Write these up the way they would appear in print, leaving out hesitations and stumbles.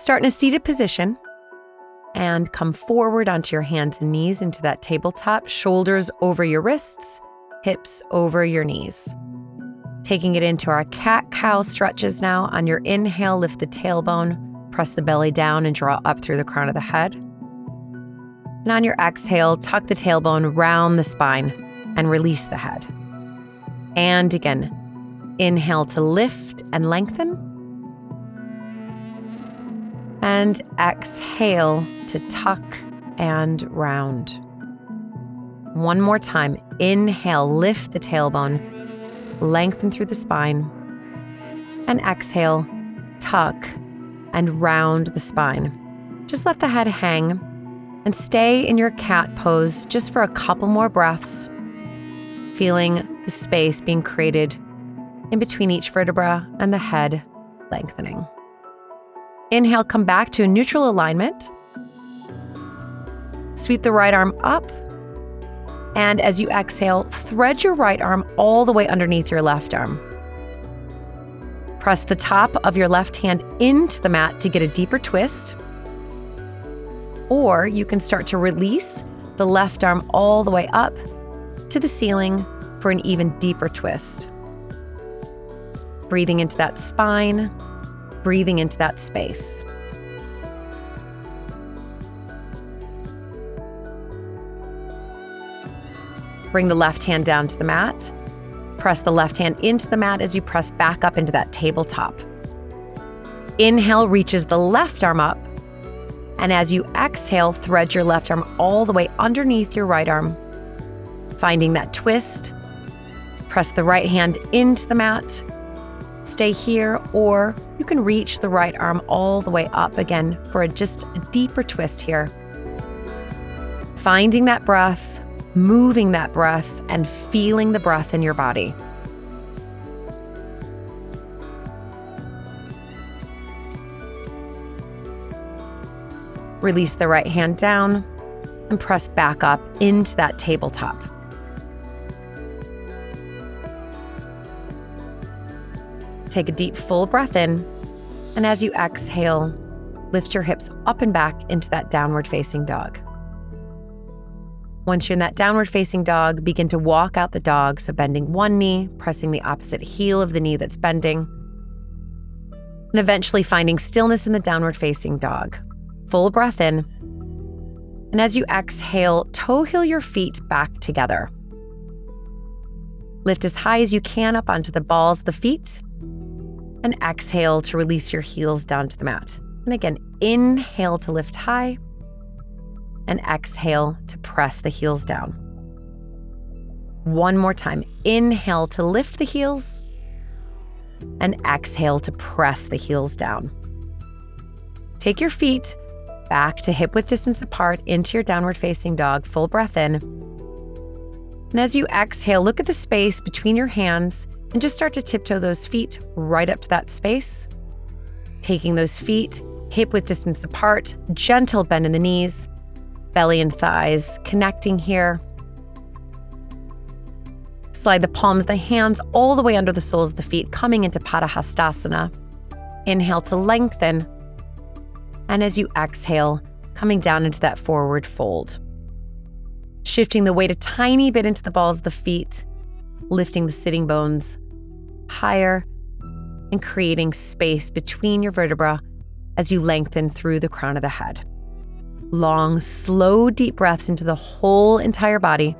Start in a seated position and come forward onto your hands and knees into that tabletop, shoulders over your wrists, hips over your knees. Taking it into our cat-cow stretches now. On your inhale, lift the tailbone, press the belly down and draw up through the crown of the head. And on your exhale, tuck the tailbone round the spine and release the head. And again, inhale to lift and lengthen. And exhale to tuck and round. One more time. Inhale, lift the tailbone, lengthen through the spine. And exhale, tuck and round the spine. Just let the head hang and stay in your cat pose just for a couple more breaths, feeling the space being created in between each vertebra and the head lengthening. Inhale, come back to a neutral alignment. Sweep the right arm up. And as you exhale, thread your right arm all the way underneath your left arm. Press the top of your left hand into the mat to get a deeper twist. Or you can start to release the left arm all the way up to the ceiling for an even deeper twist. Breathing into that spine. Breathing into that space. Bring the left hand down to the mat. Press the left hand into the mat as you press back up into that tabletop. Inhale reaches the left arm up. And as you exhale, thread your left arm all the way underneath your right arm. Finding that twist. Press the right hand into the mat. Stay here, or you can reach the right arm all the way up again for just a deeper twist here. Finding that breath, moving that breath, and feeling the breath in your body. Release the right hand down and press back up into that tabletop. Take a deep, full breath in, and as you exhale, lift your hips up and back into that downward facing dog. Once you're in that downward facing dog, begin to walk out the dog, so bending one knee, pressing the opposite heel of the knee that's bending, and eventually finding stillness in the downward facing dog. Full breath in, and as you exhale, toe heel your feet back together. Lift as high as you can up onto the balls of the feet, and exhale to release your heels down to the mat. And again, inhale to lift high, and exhale to press the heels down. One more time. Inhale to lift the heels, and exhale to press the heels down. Take your feet back to hip width distance apart into your downward facing dog. Full breath in. And as you exhale, look at the space between your hands and just start to tiptoe those feet right up to that space. Taking those feet hip width distance apart, gentle bend in the knees, belly and thighs connecting here. Slide the palms of the hands all the way under the soles of the feet, coming into Padahastasana. Inhale to lengthen. And as you exhale, coming down into that forward fold. Shifting the weight a tiny bit into the balls of the feet, lifting the sitting bones higher and creating space between your vertebrae as you lengthen through the crown of the head. Long, slow, deep breaths into the whole entire body,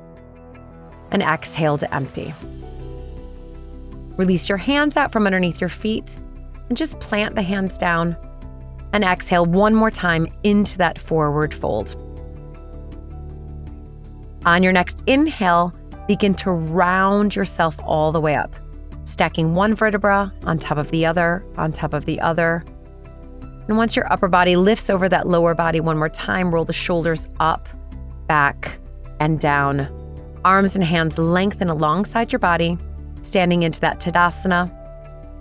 and exhale to empty. Release your hands out from underneath your feet and just plant the hands down, and exhale one more time into that forward fold. On your next inhale, begin to round yourself all the way up, stacking one vertebra on top of the other, on top of the other. And once your upper body lifts over that lower body one more time, roll the shoulders up, back, and down. Arms and hands lengthen alongside your body, standing into that Tadasana.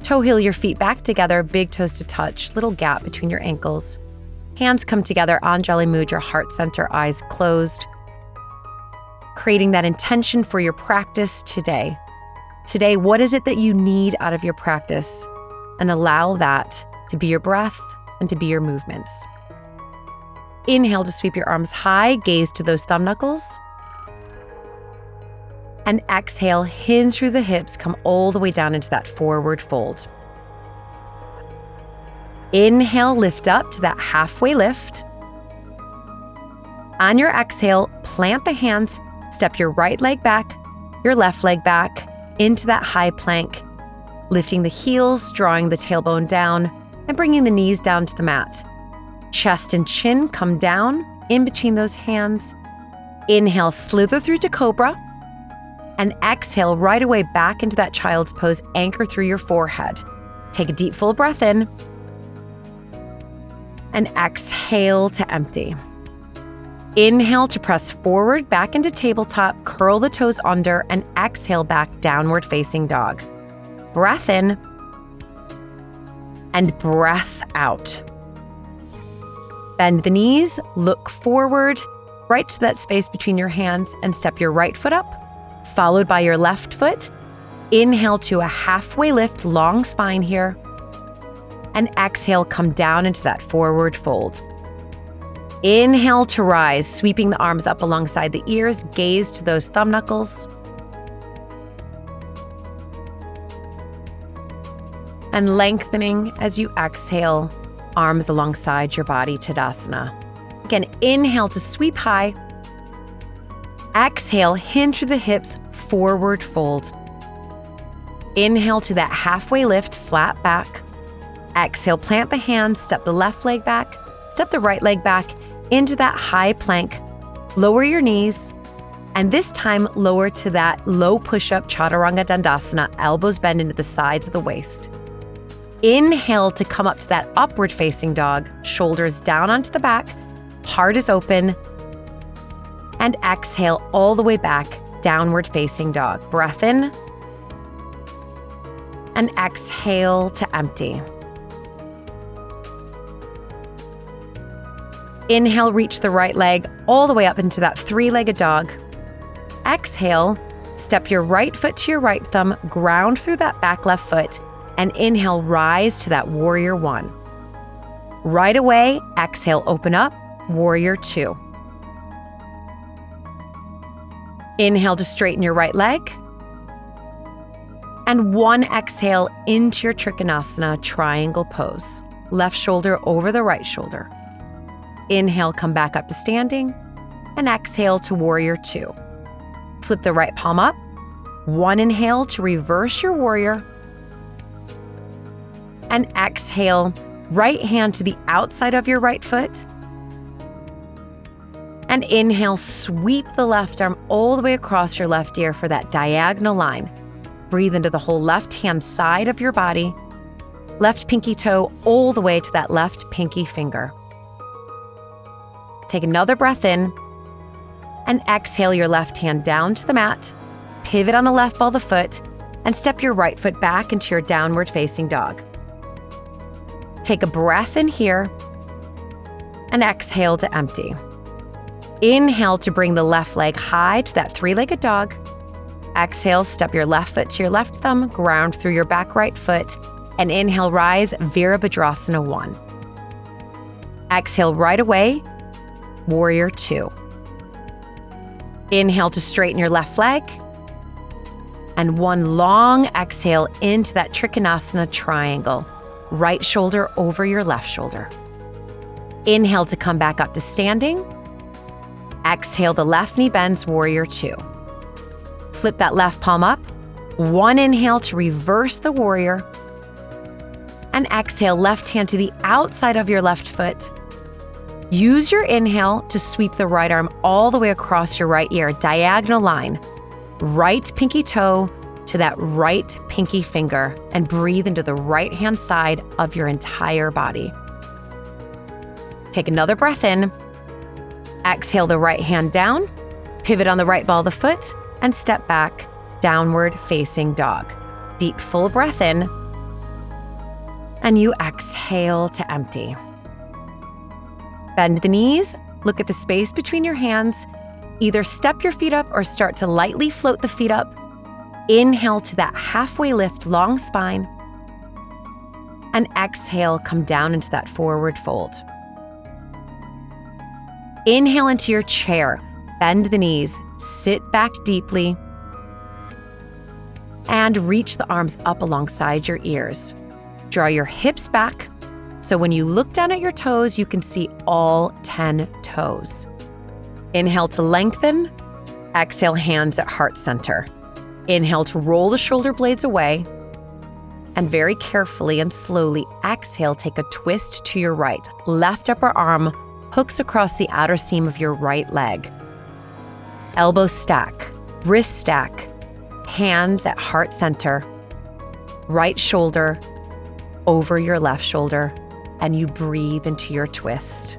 Toe heel your feet back together, big toes to touch, little gap between your ankles. Hands come together, Anjali Mudra, heart center, eyes closed. Creating that intention for your practice today. Today, what is it that you need out of your practice? And allow that to be your breath and to be your movements. Inhale to sweep your arms high, gaze to those thumb knuckles. And exhale, hinge through the hips, come all the way down into that forward fold. Inhale, lift up to that halfway lift. On your exhale, plant the hands, step your right leg back, your left leg back into that high plank, lifting the heels, drawing the tailbone down, and bringing the knees down to the mat. Chest and chin come down in between those hands. Inhale, slither through to cobra. And exhale right away back into that child's pose, anchor through your forehead. Take a deep, full breath in. And exhale to empty. Inhale to press forward back into tabletop, curl the toes under, and exhale back, downward facing dog. Breath in. And breath out. Bend the knees, look forward, right to that space between your hands, and step your right foot up, followed by your left foot. Inhale to a halfway lift, long spine here. And exhale, come down into that forward fold. Inhale to rise, sweeping the arms up alongside the ears, gaze to those thumb knuckles. And lengthening as you exhale, arms alongside your body, Tadasana. Again, inhale to sweep high. Exhale, hinge through the hips, forward fold. Inhale to that halfway lift, flat back. Exhale, plant the hands, step the left leg back, step the right leg back into that high plank. Lower your knees, and this time lower to that low push-up, Chaturanga Dandasana, elbows bend into the sides of the waist. Inhale to come up to that upward facing dog, shoulders down onto the back, heart is open. And exhale all the way back, downward facing dog. Breath in. And exhale to empty. Inhale, reach the right leg all the way up into that three-legged dog. Exhale, step your right foot to your right thumb, ground through that back left foot, and inhale, rise to that warrior one. Right away, exhale, open up, warrior two. Inhale to straighten your right leg. And one exhale into your Trikonasana triangle pose. Left shoulder over the right shoulder. Inhale, come back up to standing. And exhale to warrior two. Flip the right palm up. One inhale to reverse your warrior. And exhale, right hand to the outside of your right foot. And inhale, sweep the left arm all the way across your left ear for that diagonal line. Breathe into the whole left-hand side of your body. Left pinky toe all the way to that left pinky finger. Take another breath in. And exhale your left hand down to the mat. Pivot on the left ball of the foot. And step your right foot back into your downward facing dog. Take a breath in here. And exhale to empty. Inhale to bring the left leg high to that three-legged dog. Exhale, step your left foot to your left thumb, ground through your back right foot, and inhale, rise, Virabhadrasana 1. Exhale right away, warrior 2. Inhale to straighten your left leg, and one long exhale into that Trikonasana triangle, right shoulder over your left shoulder. Inhale to come back up to standing. Exhale, the left knee bends, warrior 2. Flip that left palm up. One inhale to reverse the warrior. And exhale, left hand to the outside of your left foot. Use your inhale to sweep the right arm all the way across your right ear, diagonal line. Right pinky toe to that right pinky finger, and breathe into the right hand side of your entire body. Take another breath in. Exhale the right hand down, pivot on the right ball of the foot, and step back, downward facing dog. Deep, full breath in, and you exhale to empty. Bend the knees, look at the space between your hands. Either step your feet up or start to lightly float the feet up. Inhale to that halfway lift, long spine. And exhale, come down into that forward fold. Inhale into your chair. Bend the knees, sit back deeply, and reach the arms up alongside your ears. Draw your hips back, so when you look down at your toes, you can see all 10 toes. Inhale to lengthen. Exhale, hands at heart center. Inhale to roll the shoulder blades away. And very carefully and slowly exhale, take a twist to your right. Left upper arm hooks across the outer seam of your right leg. Elbows stack, wrists stack, hands at heart center. Right shoulder over your left shoulder, and you breathe into your twist.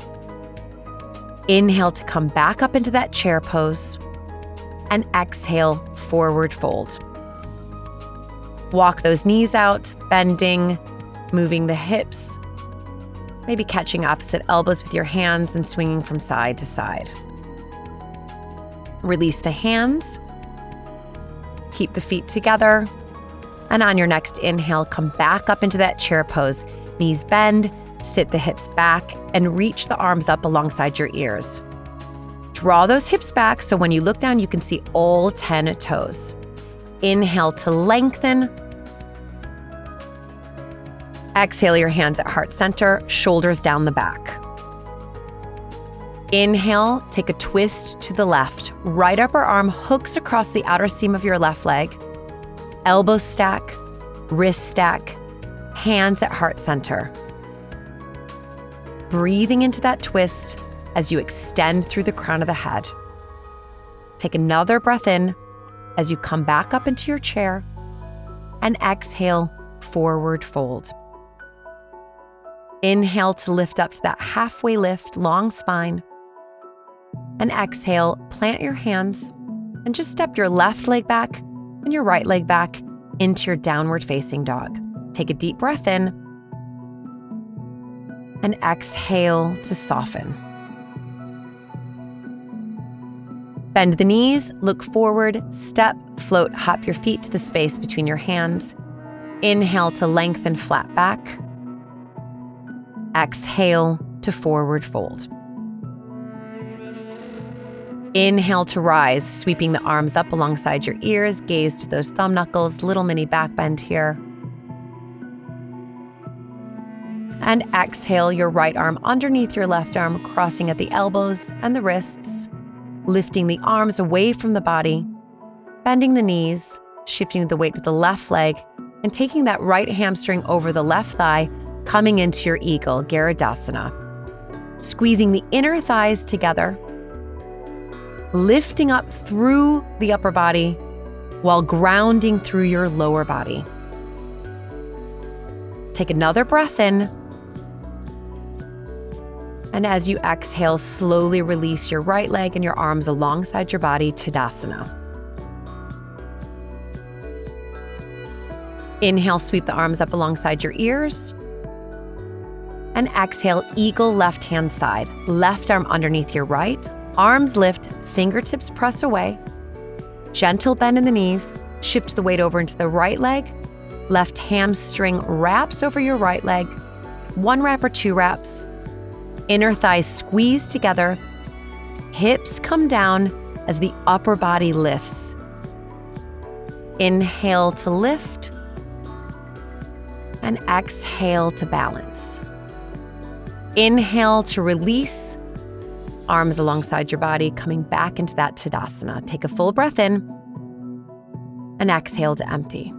Inhale to come back up into that chair pose, and exhale, forward fold. Walk those knees out, bending, moving the hips, maybe catching opposite elbows with your hands and swinging from side to side. Release the hands, keep the feet together, and on your next inhale, come back up into that chair pose. Knees bend, sit the hips back, and reach the arms up alongside your ears. Draw those hips back so when you look down, you can see all 10 toes. Inhale to lengthen. Exhale your hands at heart center, shoulders down the back. Inhale, take a twist to the left. Right upper arm hooks across the outer seam of your left leg. Elbows stack, wrists stack, hands at heart center. Breathing into that twist as you extend through the crown of the head. Take another breath in as you come back up into your chair, and exhale, forward fold. Inhale to lift up to that halfway lift, long spine. And exhale, plant your hands and just step your left leg back and your right leg back into your downward facing dog. Take a deep breath in and exhale to soften. Bend the knees, look forward, step, float, hop your feet to the space between your hands. Inhale to lengthen, flat back. Exhale to forward fold. Inhale to rise, sweeping the arms up alongside your ears, gaze to those thumb knuckles, little mini back bend here. And exhale your right arm underneath your left arm, crossing at the elbows and the wrists, lifting the arms away from the body, bending the knees, shifting the weight to the left leg, and taking that right hamstring over the left thigh, coming into your eagle, Garudasana. Squeezing the inner thighs together, lifting up through the upper body while grounding through your lower body. Take another breath in. And as you exhale, slowly release your right leg and your arms alongside your body, Tadasana. Inhale, sweep the arms up alongside your ears. And exhale, eagle left hand side. Left arm underneath your right. Arms lift, fingertips press away. Gentle bend in the knees. Shift the weight over into the right leg. Left hamstring wraps over your right leg. 1 wrap or 2 wraps. Inner thighs squeeze together. Hips come down as the upper body lifts. Inhale to lift. And exhale to balance. Inhale to release. Arms alongside your body, coming back into that Tadasana. Take a full breath in. And exhale to empty.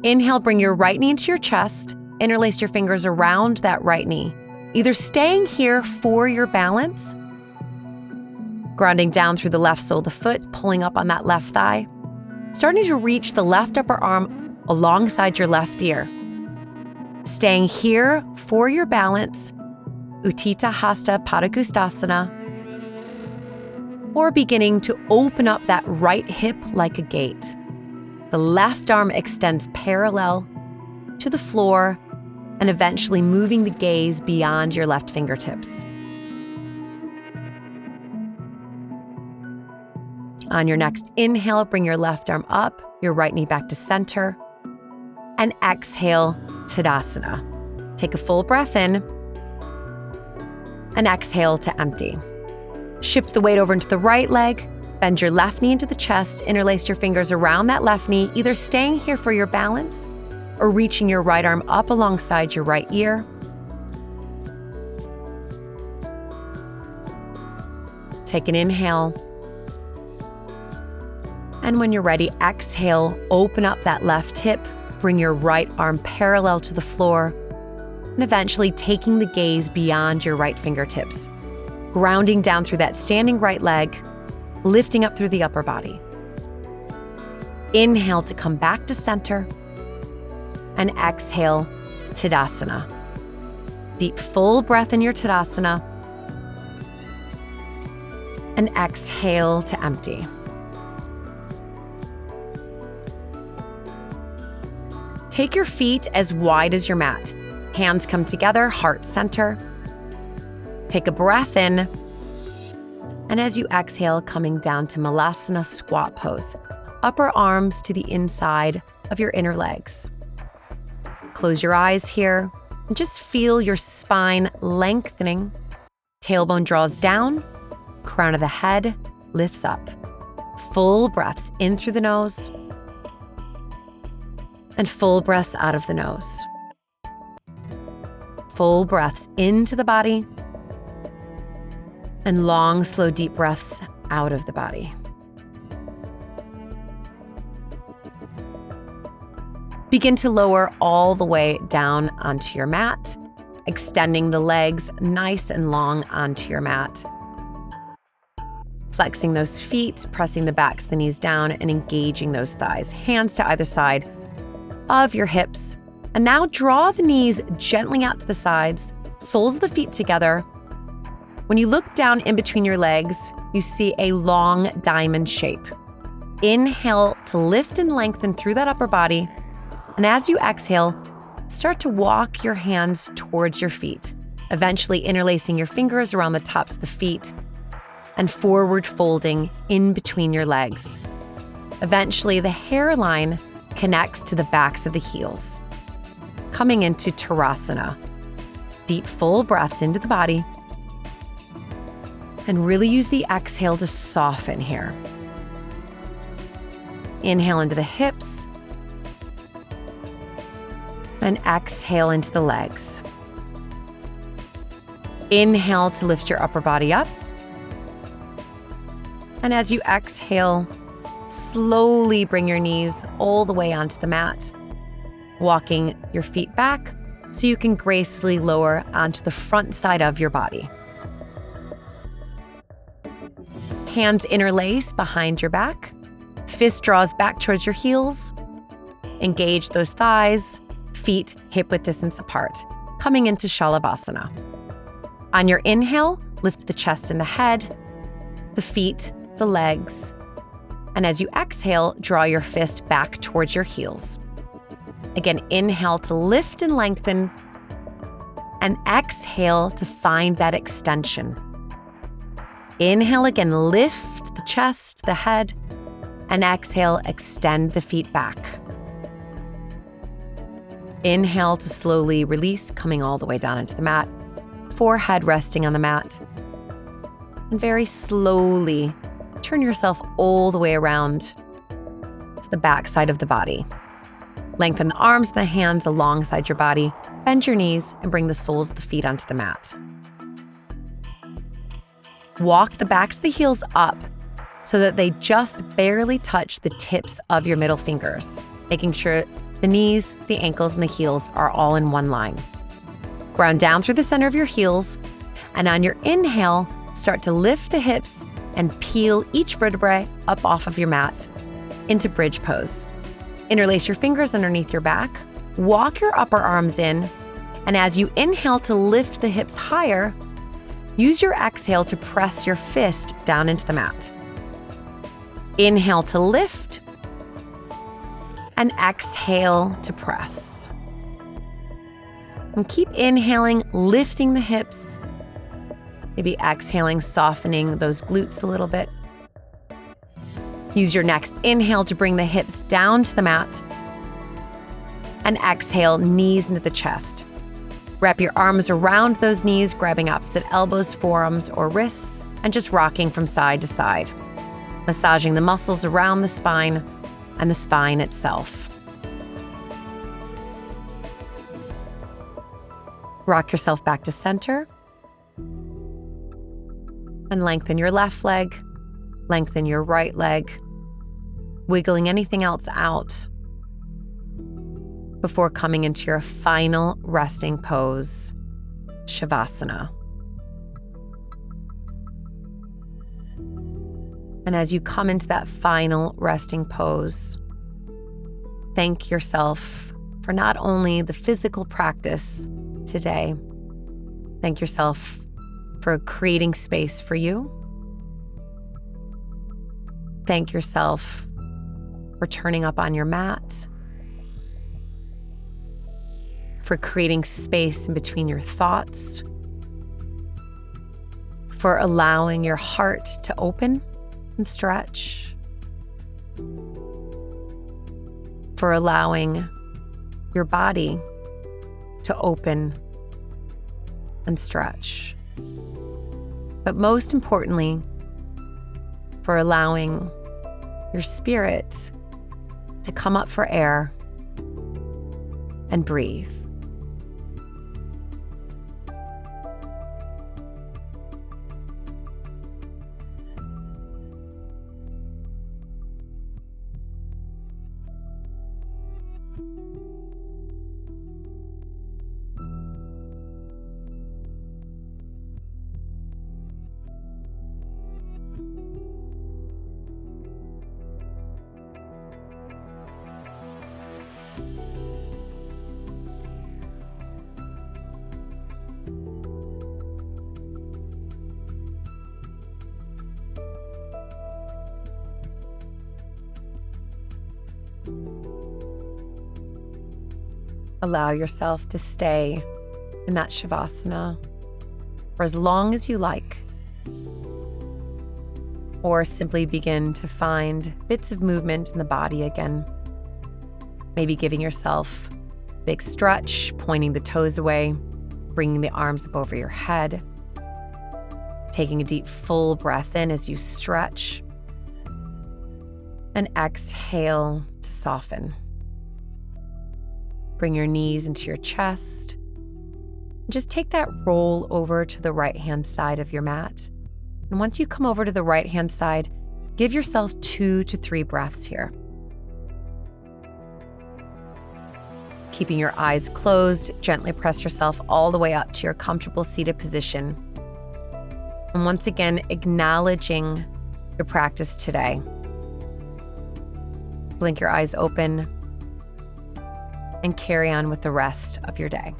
Inhale, bring your right knee into your chest. Interlace your fingers around that right knee. Either staying here for your balance, grounding down through the left sole of the foot, pulling up on that left thigh, starting to reach the left upper arm alongside your left ear. Staying here for your balance, Utthita Hasta Padangusthasana, or beginning to open up that right hip like a gate. The left arm extends parallel to the floor and eventually moving the gaze beyond your left fingertips. On your next inhale, bring your left arm up, your right knee back to center, and exhale, Tadasana. Take a full breath in and exhale to empty. Shift the weight over into the right leg, bend your left knee into the chest, interlace your fingers around that left knee, either staying here for your balance or reaching your right arm up alongside your right ear. Take an inhale. And when you're ready, exhale, open up that left hip, bring your right arm parallel to the floor, and eventually taking the gaze beyond your right fingertips, grounding down through that standing right leg, lifting up through the upper body. Inhale to come back to center, and exhale, Tadasana. Deep, full breath in your Tadasana, and exhale to empty. Take your feet as wide as your mat. Hands come together, heart center. Take a breath in. And as you exhale, coming down to Malasana squat pose. Upper arms to the inside of your inner legs. Close your eyes here and just feel your spine lengthening. Tailbone draws down, crown of the head lifts up. Full breaths in through the nose and full breaths out of the nose. Full breaths into the body and long, slow, deep breaths out of the body. Begin to lower all the way down onto your mat, extending the legs nice and long onto your mat. Flexing those feet, pressing the backs of the knees down, and engaging those thighs. Hands to either side of your hips. And now draw the knees gently out to the sides, soles of the feet together. When you look down in between your legs, you see a long diamond shape. Inhale to lift and lengthen through that upper body. And as you exhale, start to walk your hands towards your feet, eventually interlacing your fingers around the tops of the feet and forward folding in between your legs. Eventually, the hairline connects to the backs of the heels. Coming into Tadasana. Deep, full breaths into the body. And really use the exhale to soften here. Inhale into the hips. And exhale into the legs. Inhale to lift your upper body up. And as you exhale, slowly bring your knees all the way onto the mat, walking your feet back so you can gracefully lower onto the front side of your body. Hands interlace behind your back. Fist draws back towards your heels. Engage those thighs, feet hip-width distance apart, coming into Shalabhasana. On your inhale, lift the chest and the head, the feet, the legs. And as you exhale, draw your fist back towards your heels. Again, inhale to lift and lengthen, and exhale to find that extension. Inhale again, lift the chest, the head, and exhale, extend the feet back. Inhale to slowly release, coming all the way down into the mat, forehead resting on the mat. And very slowly turn yourself all the way around to the back side of the body. Lengthen the arms and the hands alongside your body. Bend your knees and bring the soles of the feet onto the mat. Walk the backs of the heels up so that they just barely touch the tips of your middle fingers, making sure the knees, the ankles, and the heels are all in one line. Ground down through the center of your heels, and on your inhale, start to lift the hips and peel each vertebrae up off of your mat into bridge pose. Interlace your fingers underneath your back, walk your upper arms in, and as you inhale to lift the hips higher, use your exhale to press your fist down into the mat. Inhale to lift, and exhale to press. And keep inhaling, lifting the hips, maybe exhaling, softening those glutes a little bit. Use your next inhale to bring the hips down to the mat. And exhale, knees into the chest. Wrap your arms around those knees, grabbing opposite elbows, forearms, or wrists, and just rocking from side to side, massaging the muscles around the spine and the spine itself. Rock yourself back to center and lengthen your left leg, lengthen your right leg, wiggling anything else out before coming into your final resting pose, Shavasana. And as you come into that final resting pose, thank yourself for not only the physical practice today, thank yourself for creating space for you. Thank yourself for turning up on your mat, for creating space in between your thoughts, for allowing your heart to open and stretch, for allowing your body to open and stretch. But most importantly, for allowing your spirit to come up for air and breathe. Allow yourself to stay in that Shavasana for as long as you like, or simply begin to find bits of movement in the body again. Maybe giving yourself a big stretch, pointing the toes away, bringing the arms up over your head, taking a deep full breath in as you stretch, and exhale to soften. Bring your knees into your chest. Just take that roll over to the right-hand side of your mat. And once you come over to the right-hand side, give yourself 2 to 3 breaths here. Keeping your eyes closed, gently press yourself all the way up to your comfortable seated position. And once again, acknowledging your practice today. Blink your eyes open and carry on with the rest of your day.